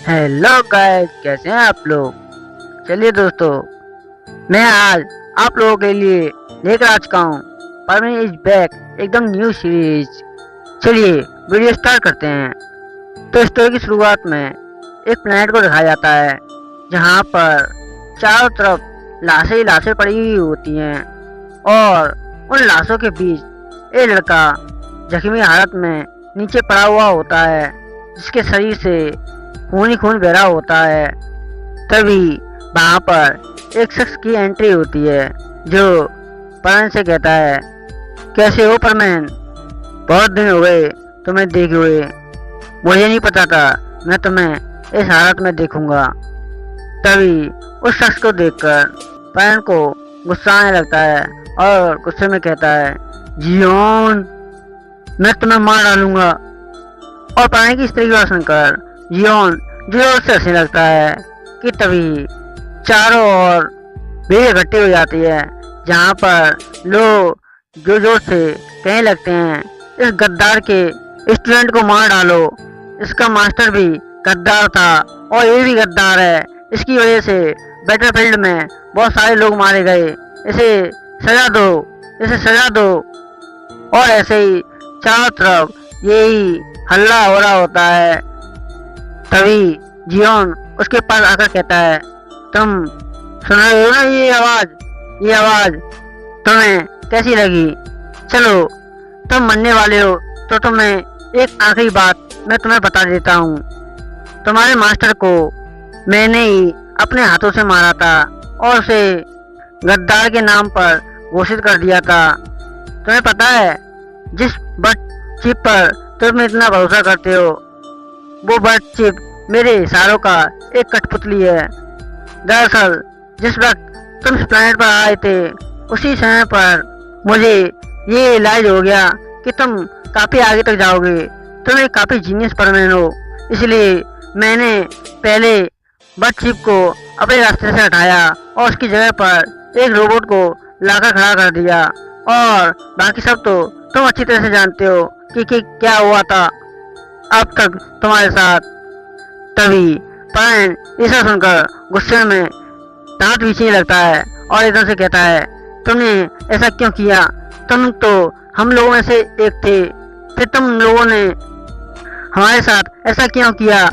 Hello guys, कैसे हैं आप लोग। चलिए दोस्तों, मैं आज आप लोगों के लिए लेकर आ चुका हूँ परवीन इज बैक एकदम न्यू सीरीज। चलिए वीडियो स्टार्ट करते हैं। तो स्टोरी की शुरुआत में एक प्लेनेट को दिखाया जाता है जहाँ पर चारों तरफ लाशें ही लाशें पड़ी हुई होती हैं और उन लाशों के बीच एक लड़का जख्मी हालत में नीचे पड़ा हुआ होता है जिसके शरीर से खून ही खून बह रहा होता है। तभी वहाँ पर एक शख्स की एंट्री होती है जो परमैन से कहता है, कैसे हो परमैन, बहुत दिन हो गए तुम्हें देखे हुए। मुझे नहीं पता था मैं तुम्हें इस हालत में देखूंगा। तभी उस शख्स को देखकर परमैन को गुस्सा आने लगता है और गुस्से में कहता है, जियोन, मैं तुम्हें मार डालूंगा। और परमैन की इस तरह की बात सुनकर जियोन जोर से हंसने लगता है कि तभी चारों ओर भीड़ इकट्ठी हो जाती है जहाँ पर लोग जोर जोर से कहने लगते हैं, इस गद्दार के स्टूडेंट को मार डालो, इसका मास्टर भी गद्दार था और ये भी गद्दार है, इसकी वजह से बैटलफील्ड में बहुत सारे लोग मारे गए, इसे सजा दो, इसे सजा दो। और ऐसे ही चारों तरफ यही हल्ला हो रहा होता है। तभी जियोन उसके पास आकर कहता है, तुम सुन रहे हो ना ये आवाज तुम्हें कैसी लगी। चलो तुम मरने वाले हो तो तुम्हें एक आखिरी बात मैं तुम्हें बता देता हूँ। तुम्हारे मास्टर को मैंने ही अपने हाथों से मारा था और उसे गद्दार के नाम पर घोषित कर दिया था। तुम्हें पता है जिस बट चिप पर तुम इतना भरोसा करते हो वो बट चिप मेरे इशारों का एक कठपुतली है। दरअसल जिस वक्त तुम इस प्लेनेट पर आए थे उसी समय पर मुझे ये रियलाइज हो गया कि तुम काफी आगे तक जाओगे, तुम एक काफी जीनियस परमैन हो, इसलिए मैंने पहले बट चिप को अपने रास्ते से हटाया और उसकी जगह पर एक रोबोट को लाकर खड़ा कर दिया। और बाकी सब तो तुम अच्छी तरह से जानते हो कि क्या हुआ था अब तक तुम्हारे साथ। तभी परमैन ऐसा सुनकर गुस्से में दांत पीछने लगता है और इधर से कहता है, तुमने ऐसा क्यों किया, तुम तो हम लोगों में से एक थे, फिर तुम लोगों ने हमारे साथ ऐसा क्यों किया।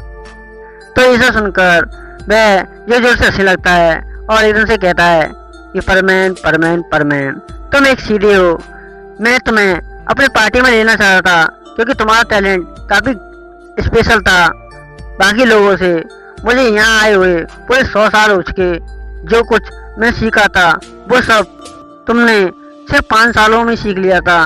तो ऐसा सुनकर वह जोर जोर से हंसने लगता है और इधर से कहता है कि परमैन परमैन परमैन, तुम एक सीधे हो, मैं तुम्हें अपनी पार्टी में लेना चाह रहा था क्योंकि तुम्हारा टैलेंट काफी स्पेशल था बाकी लोगों से। मुझे यहाँ आए हुए पूरे 100 साल हो चुके, जो कुछ मैं सीखा था वो सब तुमने सिर्फ 5 सालों में सीख लिया था,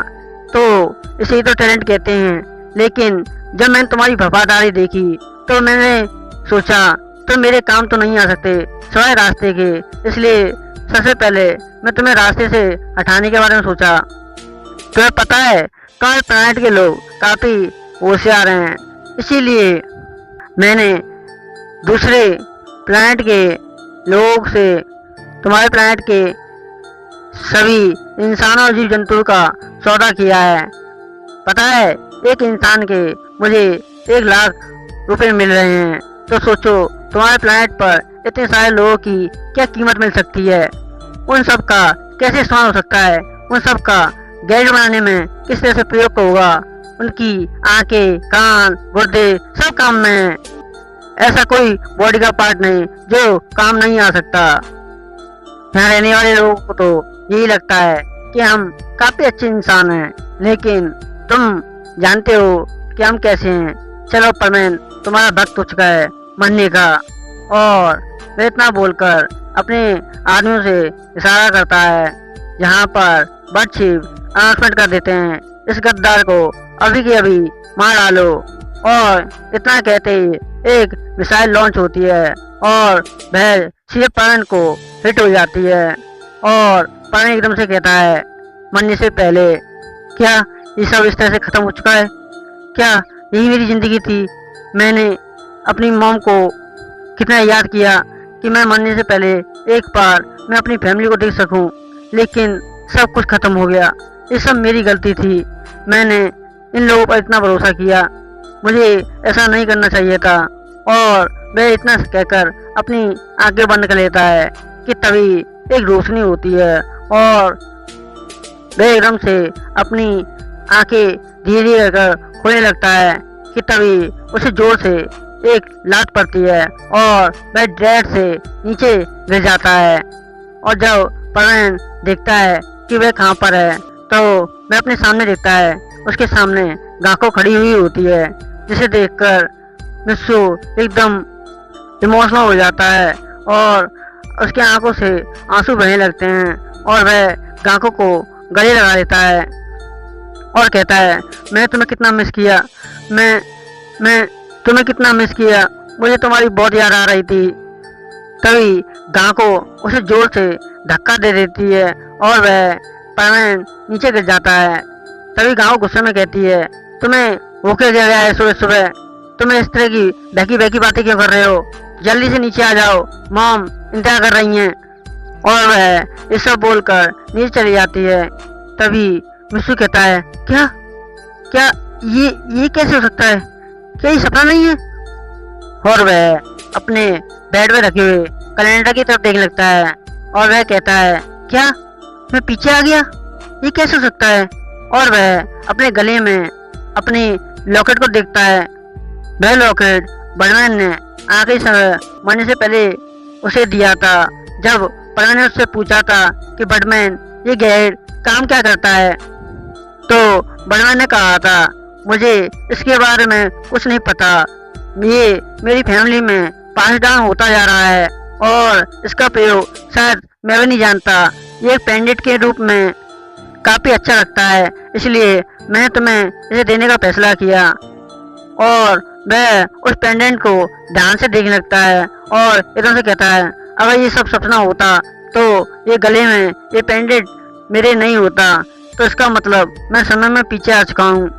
तो इसे ही तो टैलेंट कहते हैं। लेकिन जब मैंने तुम्हारी वफादारी देखी तो मैंने सोचा तुम मेरे काम तो नहीं आ सकते सिवाय रास्ते के, इसलिए सबसे पहले मैं तुम्हें रास्ते से हटाने के बारे में सोचा। तुम्हें पता है तुम्हारे प्लेनेट के लोग काफी होशियार हैं, इसीलिए मैंने दूसरे प्लेनेट के लोगों से तुम्हारे प्लेनेट के सभी इंसानों और जीव जंतुओं का सौदा किया है। पता है एक इंसान के मुझे 1 लाख रुपए मिल रहे हैं, तो सोचो तुम्हारे प्लेनेट पर इतने सारे लोगों की क्या कीमत मिल सकती है, उन सब का कैसे इस्तेमाल हो सकता है, उन सब का गैजेट बनाने में किस तरह से प्रयोग होगा, उनकी आंखें, कान, गुर्दे सब काम में है। ऐसा कोई बॉडी का पार्ट नहीं जो काम नहीं आ सकता। यहाँ रहने वाले लोगों को तो यही लगता है कि हम काफी अच्छे इंसान हैं, लेकिन तुम जानते हो कि हम कैसे हैं। चलो परमैन, तुम्हारा वक्त हो चुका है मरने का। और वह इतना बोलकर अपने आदमियों से इशारा करता है जहाँ पर बट चिप अनाउंसमेंट कर देते हैं, इस गद्दार को अभी के अभी मार डालो। और इतना कहते ही एक मिसाइल लॉन्च होती है और वह सीधे परमैन को हिट हो जाती है। और परमैन एकदम से कहता है मरने से पहले, क्या ये सब इस तरह से खत्म हो चुका है, क्या यही मेरी जिंदगी थी। मैंने अपनी मॉम को कितना याद किया कि मैं मरने से पहले एक बार मैं अपनी फैमिली को देख सकूं, लेकिन सब कुछ खत्म हो गया, ये सब मेरी गलती थी। मैंने इन लोगों पर इतना भरोसा किया, मुझे ऐसा नहीं करना चाहिए था। और वह इतना कहकर अपनी आंखें बंद कर लेता है कि तभी एक रोशनी होती है और वह एकदम से अपनी आंखें धीरे धीरे कर खोलने लगता है कि तभी उसे जोर से एक लात पड़ती है और वह डायरेक्ट से नीचे गिर जाता है। और जब परवीन देखता है कि वह कहाँ पर है तो वह अपने सामने देखता है, उसके सामने गाको खड़ी हुई होती है, जिसे देखकर मिस्सू एकदम इमोशनल हो जाता है और उसके आंखों से आंसू बहने लगते हैं और वह गाको को गले लगा लेता है और कहता है, मैं तुम्हें कितना मिस किया, मैं तुम्हें कितना मिस किया, मुझे तुम्हारी बहुत याद आ रही थी। तभी गाको उसे जोर से धक्का दे देती है और वह परवीन नीचे गिर जाता है। तभी गाको गुस्से में कहती है, तुम्हें होके क्या गया है सुबह सुबह, तुम्हें इस तरह की बहकी बहकी बातें क्यों कर रहे हो, जल्दी से नीचे आ जाओ, मॉम इंतजार कर रही हैं। और वह ये सब बोलकर नीचे चली जाती है। तभी मिस्सू कहता है, क्या क्या ये कैसे हो सकता है, क्या ये सपना नहीं है? और वह अपने बेड में रखे हुए कैलेंडर की तरफ देखने लगता है और वह कहता है, क्या मैं पीछे आ गया, ये कैसे हो सकता है? और वह अपने गले में अपनी लॉकेट को देखता है। वह लॉकेट बर्डमैन ने आखिरी समय मरने से पहले उसे दिया था, जब परवीन ने उससे पूछा था कि बर्डमैन ये गैजेट काम क्या करता है, तो बर्डमैन ने कहा था, मुझे इसके बारे में कुछ नहीं पता, ये मेरी फैमिली में पास डाउन होता जा रहा है और इसका प्रयोग शायद मैं भी नहीं जानता। ये एक पेंडेंट के रूप में काफी अच्छा लगता है, इसलिए मैंने तुम्हें इसे देने का फैसला किया। और वह उस पेंडेंट को ध्यान से देखने लगता है और एकदम से कहता है, अगर ये सब सपना होता तो ये गले में ये पेंडेंट मेरे नहीं होता, तो इसका मतलब मैं समय में पीछे आ चुका हूँ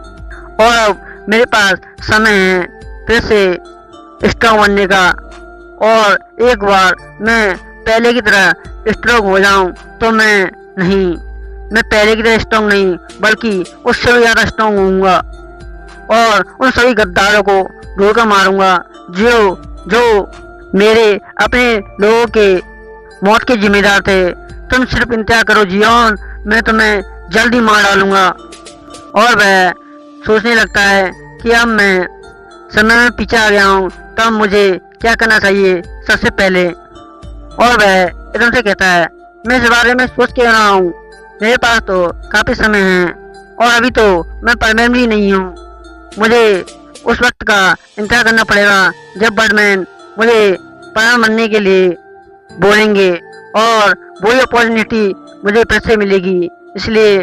और अब मेरे पास समय है फिर से स्ट्रॉन्ग बनने का। और एक बार मैं पहले की तरह स्ट्रॉन्ग हो जाऊं तो मैं पहले की तरह स्ट्रॉन्ग नहीं बल्कि उससे भी ज्यादा स्ट्रॉन्ग होऊंगा और उन सभी गद्दारों को ढूंढकर मारूंगा जो मेरे अपने लोगों के मौत के जिम्मेदार थे। तुम सिर्फ इंतजार करो जियोन, मैं तुम्हें जल्दी मार डालूंगा। और वह सोचने लगता है कि अब मैं समय में पीछे आ गया हूँ, तब मुझे क्या करना चाहिए सबसे पहले। और वह एकदम से कहता है, मैं इस बारे में सोच के रहा हूँ, मेरे पास तो काफी समय है और अभी तो मैं परमानेंटली नहीं हूँ, मुझे उस वक्त का इंतजार करना पड़ेगा जब बर्डमैन मुझे परमानेंट बनने के लिए बोलेंगे और वही अपॉर्चुनिटी मुझे फिर से मिलेगी, इसलिए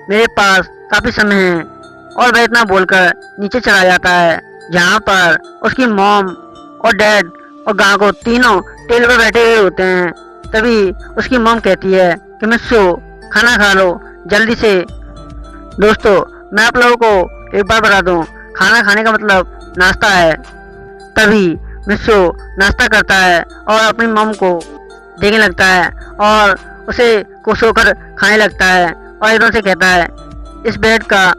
मेरे पास काफी समय है। और वह इतना बोलकर नीचे चला जाता है, जहाँ पर उसकी मॉम और डैड और गाको तीनों टेबल पर बैठे हुए होते हैं। तभी उसकी मॉम कहती है कि मिस्सू खाना खा लो जल्दी से। दोस्तों, मैं आप लोगों को एक बार बता दूं, खाना खाने का मतलब नाश्ता है। तभी मिस्सू नाश्ता करता है और अपनी मॉम को देखने लगता है और उसे खुश होकर खाने लगता है और एकदम से कहता है, इस ब्रेड का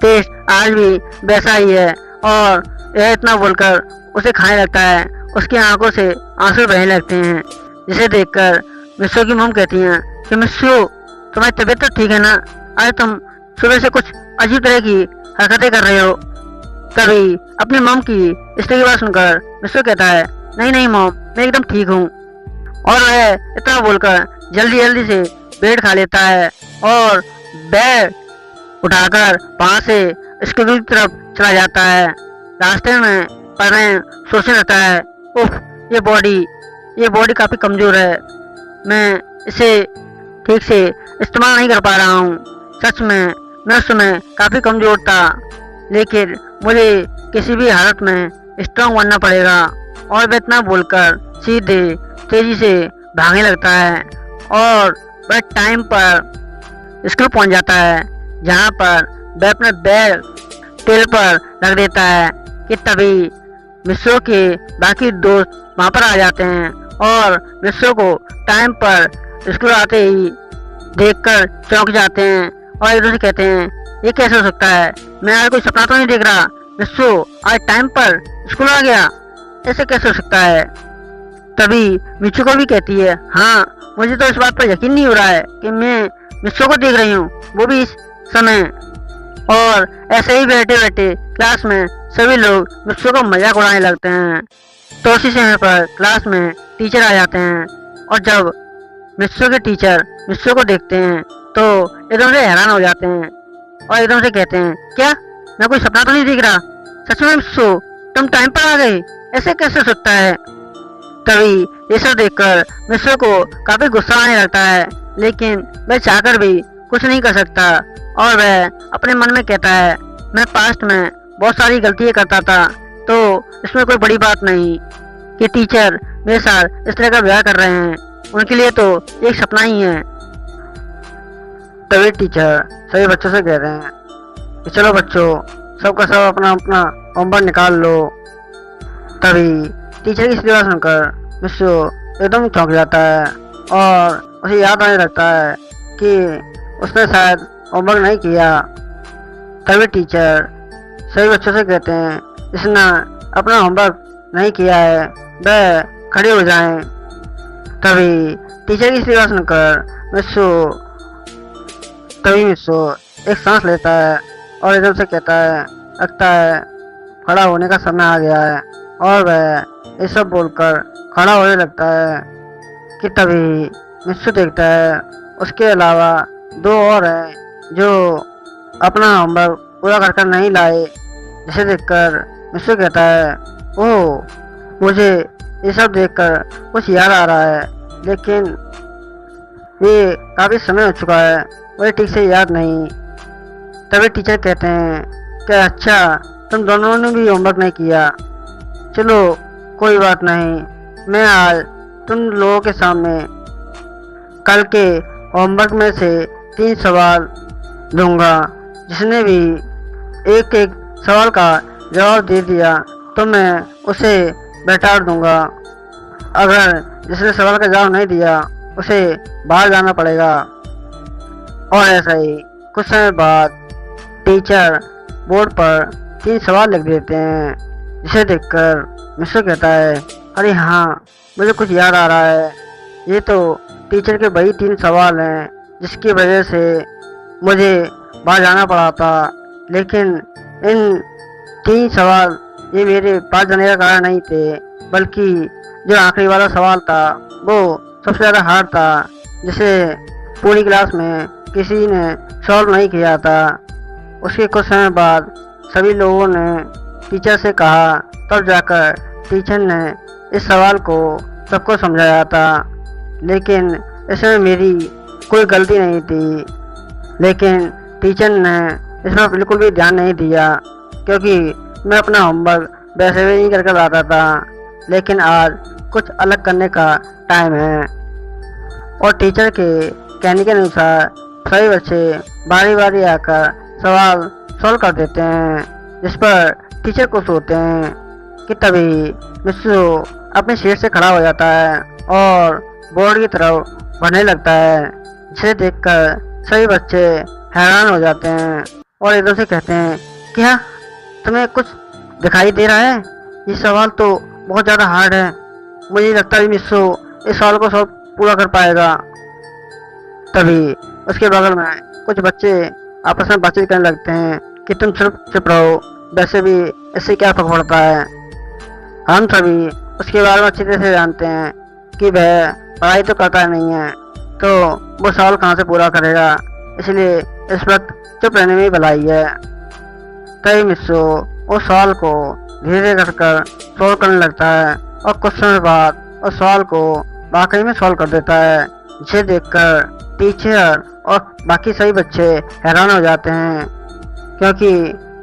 टेस्ट आज भी वैसा ही है। और यह इतना बोलकर उसे खाने लगता है। उसकी आंखों से आंसू बहने लगते हैं, जिसे देखकर मिस्सू की मॉम कहती हैं कि मिस्सू तुम्हारी तबीयत तो ठीक है ना, आज तुम सुबह से कुछ अजीब तरह की हरकतें कर रहे हो। तभी अपनी मॉम की इस तरह की बात सुनकर मिस्सू कहता है, नहीं मॉम, मैं एकदम ठीक हूँ। और वह इतना बोलकर जल्दी जल्दी से ब्रेड खा लेता है और बैग उठाकर वहां से स्कूल की तरफ चला जाता है। रास्ते में परवीन सोचने लगता है, उफ, ये बॉडी काफी कमजोर है, मैं इसे ठीक से इस्तेमाल नहीं कर पा रहा हूँ। सच में मैं उस समय काफी कमजोर था, लेकिन मुझे किसी भी हालत में स्ट्रॉन्ग बनना पड़ेगा। और वह इतना बोलकर सीधे तेजी से भागने लगता है और वह टाइम पर स्कूल पहुंच जाता है, जहां पर वह अपने बैग टेबल पर रख देता है कि तभी मिस्सू के बाकी दोस्त वहां पर आ जाते हैं और मिस्सू को टाइम पर स्कूल आते ही देखकर चौंक जाते हैं और एक दूसरे कहते हैं, ये कैसे हो सकता है, मैं आज कोई सपना तो नहीं देख रहा, मिस्सू आज टाइम पर स्कूल आ गया। ऐसे कैसे हो सकता है। तभी मित्सुको भी कहती है, हाँ मुझे तो इस बात पर यकीन नहीं हो रहा है कि मैं मित्सुको को देख रही हूँ, वो भी इस समय। और ऐसे ही बैठे बैठे क्लास में सभी लोग मित्सुको को मजाक उड़ाने लगते हैं। तो उसी समय पर क्लास में टीचर आ जाते हैं और जब मित्सुको के टीचर मित्सुको को देखते हैं तो एकदम से हैरान हो जाते हैं और एकदम से कहते हैं, क्या मैं कोई सपना तो नहीं देख रहा, सच में मित्सुको तुम टाइम पर आ गए, ऐसे कैसे हो सकता है। तभी ये सब देखकर मित्सुको को काफी गुस्सा आने लगता है, लेकिन वह चाहकर भी कुछ नहीं कर सकता और वह अपने मन में कहता है, मैं पास्ट में बहुत सारी गलतियां करता था, तो इसमें कोई बड़ी बात नहीं कि टीचर मेरे साथ इस तरह का व्यवहार कर रहे हैं, उनके लिए तो एक सपना ही है। तभी टीचर सभी बच्चों से कह रहे हैं कि चलो बच्चों, सबका सब अपना अपना होमवर्क निकाल लो। तभी टीचर की इस बात सुनकर मित्सुको एकदम चौंक जाता है और उसे याद आने लगता है कि उसने शायद होमवर्क नहीं किया। तभी टीचर सभी बच्चों से कहते हैं, जिसने अपना होमवर्क नहीं किया है वह खड़े हो जाएं। तभी टीचर की इस बात सुनकर मित्सुको एक सांस लेता है और एकदम से कहता है, लगता है खड़ा होने का समय आ गया है। और वह ये सब बोलकर खड़ा होने लगता है कि तभी मित्सुको देखता है उसके अलावा दो और हैं जो अपना होमवर्क पूरा कर नहीं लाए, जिसे देखकर मित्सुको कहता है, ओह मुझे ये सब देखकर कुछ याद आ रहा है, लेकिन ये काफी समय हो चुका है, मुझे ठीक से याद नहीं। तभी टीचर कहते हैं कि अच्छा तुम दोनों ने भी होमवर्क नहीं किया, चलो कोई बात नहीं, मैं आज तुम लोगों के सामने कल के होमवर्क में से 3 सवाल दूंगा, जिसने भी एक एक सवाल का जवाब दे दिया तो मैं उसे बैठा दूंगा, अगर जिसने सवाल का जवाब नहीं दिया उसे बाहर जाना पड़ेगा। और ऐसा ही कुछ समय बाद टीचर बोर्ड पर 3 सवाल लिख देते हैं, जिसे देखकर मित्सुको कहता है, अरे हाँ मुझे कुछ याद आ रहा है, ये तो टीचर के वही 3 सवाल हैं जिसकी वजह से मुझे बाहर जाना पड़ा था, लेकिन इन 3 सवाल ये मेरे पास जाने का कारण नहीं थे, बल्कि जो आखिरी वाला सवाल था वो सबसे ज़्यादा हार्ड था, जिसे पूरी क्लास में किसी ने सॉल्व नहीं किया था। उसके कुछ समय बाद सभी लोगों ने टीचर से कहा, तब जाकर टीचर ने इस सवाल को सबको समझाया था, लेकिन इसमें मेरी कोई गलती नहीं थी। लेकिन टीचर ने इस पर बिल्कुल भी ध्यान नहीं दिया, क्योंकि मैं अपना होमवर्क वैसे भी नहीं करके लाता था, लेकिन आज कुछ अलग करने का टाइम है। और टीचर के कहने के अनुसार सभी बच्चे बारी बारी आकर सवाल सॉल्व कर देते हैं, जिस पर टीचर खुश होते हैं कि तभी मित्सुको अपने सीट से खड़ा हो जाता है और बोर्ड की तरफ बढ़ने लगता है, जिसे देखकर सभी बच्चे हैरान हो जाते हैं और एकदम से कहते हैं, क्या तुम्हें कुछ दिखाई दे रहा है, ये सवाल तो बहुत ज़्यादा हार्ड है, मुझे लगता है मित्सुको इस सवाल को सॉल्व पूरा कर पाएगा। तभी उसके बगल में कुछ बच्चे आपस में बातचीत करने लगते हैं कि तुम सिर्फ चुप रहो, वैसे भी इससे क्या फर्क पड़ता है, हम सभी उसके बारे में अच्छी तरह से जानते हैं कि वह पढ़ाई तो करता नहीं है, तो वो सवाल कहाँ से पूरा करेगा, इसलिए इस वक्त चुप रहने में भलाई है। तभी मित्सुको उस सवाल को धीरे धीरे कर सॉल्व करने लगता है और कुछ समय बाद उस सवाल को वाकई में सॉल्व कर देता है, जिसे देखकर टीचर और बाकी सभी बच्चे हैरान हो जाते हैं, क्योंकि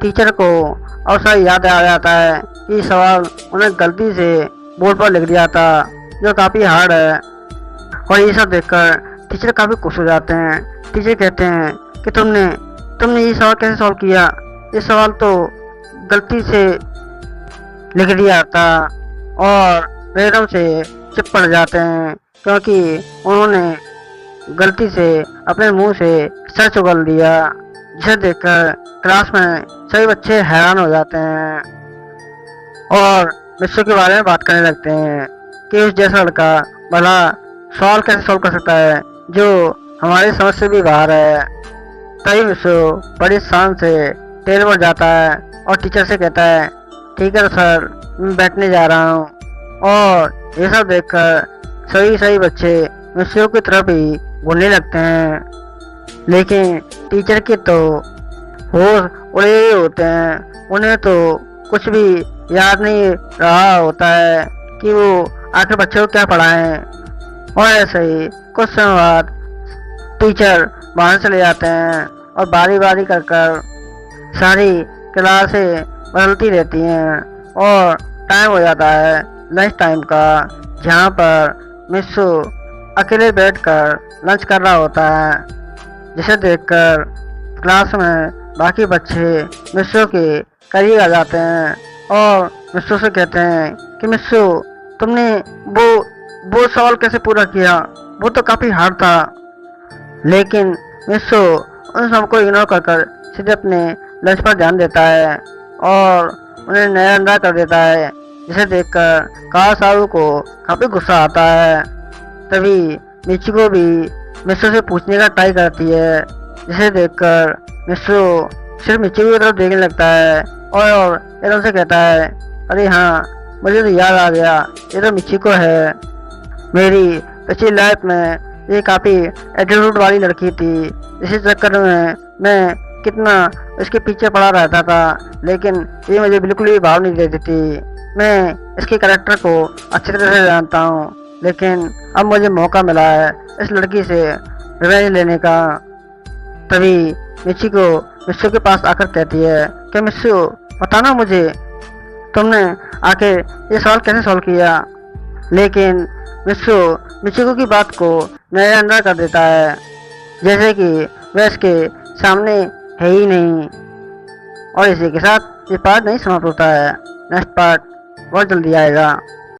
टीचर को अवसर याद आ जाता है कि सवाल उन्हें गलती से बोर्ड पर लिख दिया था, जो काफ़ी हार्ड है। और ये सब देखकर टीचर काफ़ी खुश हो जाते हैं। टीचर कहते हैं कि तुमने ये सवाल कैसे सॉल्व किया, ये सवाल तो गलती से लिख दिया था। और वे एकदम से चुप पड़ जाते हैं, क्योंकि उन्होंने गलती से अपने मुंह से सच उगल दिया, जिसे देखकर क्लास में सभी बच्चे हैरान हो जाते हैं। और मिस्सू के बारे में बात करने लगते हैं कि उस जैसा लड़का भला सवाल कैसे सॉल्व कर सकता है जो हमारी समझ से भी बाहर है। तभी मिस्सू बड़ी शान से टेबल पर जाता है और टीचर से कहता है, ठीक है तो सर, मैं बैठने जा रहा हूँ। और ये सब देखकर सही बच्चे मिस्सू की तरफ ही घूरने लगते हैं। लेकिन टीचर के तो होश उड़े ही होते हैं, उन्हें तो कुछ भी याद नहीं रहा होता है कि वो आखिर बच्चों को क्या पढ़ाएं। और ऐसे ही कुछ समय बाद टीचर बाहर चले जाते हैं और बारी कर सारी क्लासें बदलती रहती हैं और टाइम हो जाता है लंच टाइम का, जहाँ पर मिस्सू अकेले बैठकर लंच कर रहा होता है, जिसे देखकर क्लास में बाकी बच्चे मिस्सू के करीब आ जाते हैं और मिस्सू से कहते हैं कि मिस्सू, तुमने वो सवाल कैसे पूरा किया, वो तो काफ़ी हार्ड था। लेकिन मिस्सू उन सबको इग्नोर कर सीधे अपने लंच पर ध्यान देता है और उन्हें नजरअंदाज कर देता है, जिसे देखकर काला साहू को काफ़ी गुस्सा आता है। तभी मिचिको भी मिस्सू से पूछने का ट्राई करती है, जिसे देखकर मिस्सू सिर्फ मिचिको की तरफ देखने लगता है और एकदम से कहता है, अरे हाँ, मुझे तो याद आ गया, ये तो मिचिको है। मेरी पिछली लाइफ में ये काफ़ी एटीट्यूड वाली लड़की थी, इसी चक्कर में मैं कितना इसके पीछे पड़ा रहता था, लेकिन ये मुझे बिल्कुल भी भाव नहीं देती थी। मैं इसके कैरेक्टर को अच्छी तरह से जानता हूँ, लेकिन अब मुझे मौका मिला है इस लड़की से रिवेंज लेने का। तभी मिचिको मिस्सू के पास आकर कहती है कि मिस्सू, बताना मुझे, तुमने आखिर ये सवाल कैसे सॉल्व किया। लेकिन मिस्सू मिचिको की बात को नजरअंदाज कर देता है, जैसे कि वह इसके सामने है ही नहीं। और इसी के साथ ये पार्ट नहीं समाप्त होता है, नेक्स्ट पार्ट बहुत जल्दी आएगा।